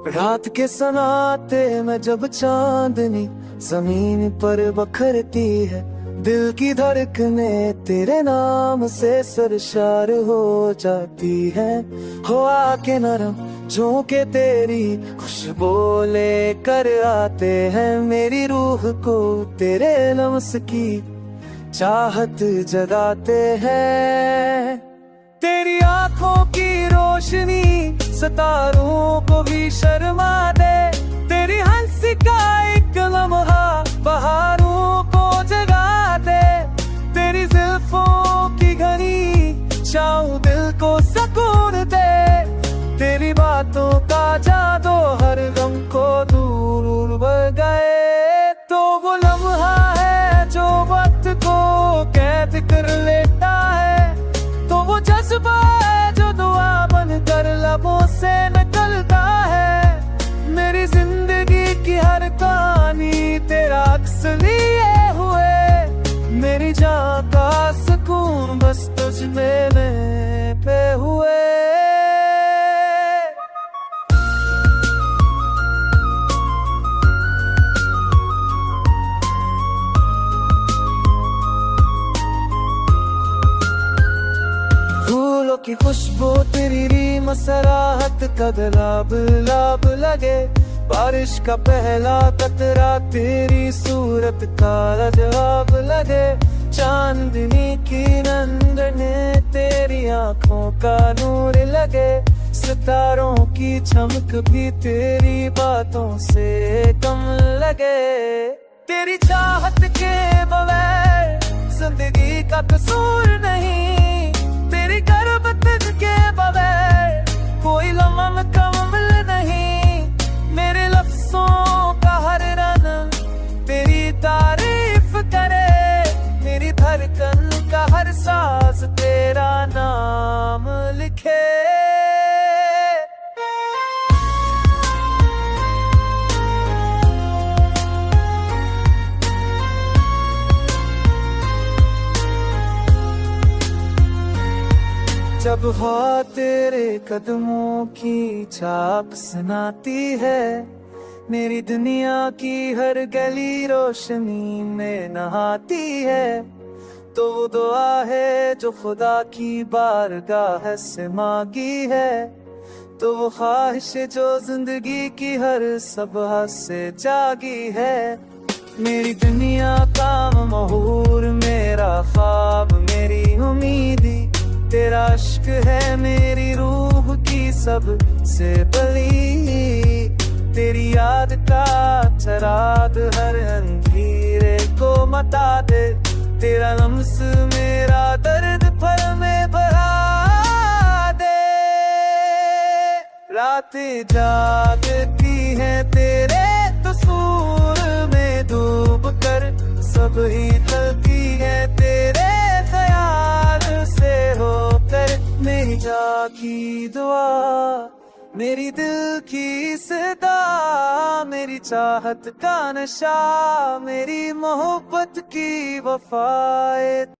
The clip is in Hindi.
रात के सनाते में जब चांदनी जमीन पर बखरती है, दिल की धड़कने तेरे नाम से सरशार हो जाती है। हो आके नरम झोंके तेरी खुशबू लेकर आते हैं, मेरी रूह को तेरे लम्स की चाहत जगाते हैं। तेरी आंखों की रोशनी सितारों को भी शर्मा दे, तेरी हंसी का एक लम्हा बहारों को जगा दे, तेरी जुल्फों की घनी छाँव दिल को सुकून दे, तेरी बातों का जादू हर गम को दूर भगाए। तो वो लम्हा है जो वक्त को कैद कर लेता है, तो वो जज्बा है जो दुआ बनकर लबों से निकलता है। मेरी जिंदगी की हर कहानी तेरा अक्स लिए हुए, मेरी जान का सुकून बस तुझ में पे हुए। फूलों की खुशबू तेरी रीम सराहत का गुलाब लाब लगे, बारिश का पहला कतरा तेरी सूरत का जवाब लगे, चांदनी की नंदने तेरी आंखों का नूर लगे, सितारों की चमक भी तेरी बातों से कम लगे। तेरी चाहत के बगैर जिंदगी का कसूर नहीं, तेरी गुर्बत के बगैर कोई लम्हा मुकम्मल नहीं। मेरे लफ्ज़ों का हर रन तेरी तारीफ करे, मेरी धड़कन का हर सांस तेरा नाम लिखे। जब हवा तेरे कदमों की छाप सुनाती है, मेरी दुनिया की हर गली रोशनी में नहाती है, तो वो दुआ है जो खुदा की बारगाह से मांगी है, तो वो ख्वाहिश जो जिंदगी की हर सबह से जागी है। मेरी दुनिया का महूर मेरा ख्वाब मेरी उम्मीदी, तेरा इश्क है मेरी रूह की सबसे बली, तेरी याद का चराग हर अंधेरे को मता दे, तेरा लम्स मेरा दर्द पल में भरा दे। रातें जागती हैं तेरे तस्वीर में डूब कर, सब ही चलती है तेरे ख्याल से होकर। मेरी जान की दुआ मेरी दिल की सदा, मेरी चाहत का नशा मेरी मोहब्बत की वफाएं।